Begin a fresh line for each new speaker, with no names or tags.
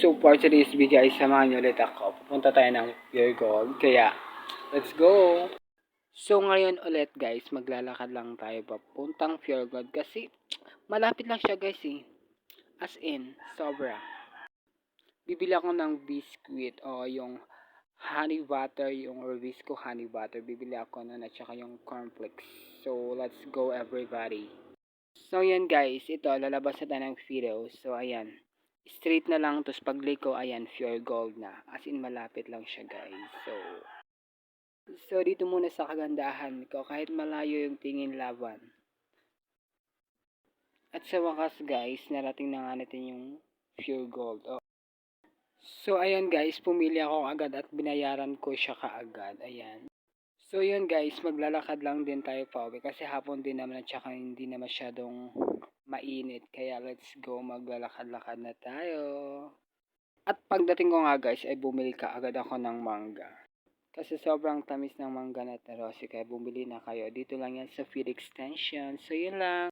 So for today's video ay samahan niyo ulit ako. Pupunta tayo ng Pure Gold. Kaya, let's go! So ngayon ulit guys, maglalakad lang tayo papuntang Pure Gold kasi malapit lang siya guys eh. As in, sobra. Bibili ako ng biscuit o yung honey butter, yung Orvisco honey butter. Bibili ako nun at saka yung cornflakes. So let's go everybody. So yan guys, ito lalabas na tayo ng video. So ayan. Straight na lang, tapos pagliko, ayan, Pure Gold na. As in, malapit lang siya, guys. So dito muna sa kagandahan ko, kahit malayo yung tingin laban. At sa wakas, guys, narating na nga natin yung Pure Gold. Oh. So, ayan, guys, pumili ako agad at binayaran ko siya kaagad. Ayan. So, yun, guys, maglalakad lang din tayo pa uwi kasi hapon din naman at saka hindi na masyadong mainit. Kaya, let's go, maglalakad-lakad na tayo. At pagdating ko nga guys ay bumili ka agad ako ng mangga. Kasi sobrang tamis ng mangga na tarosi kaya bumili na kayo. Dito lang yan sa Feed Extension. So yun lang.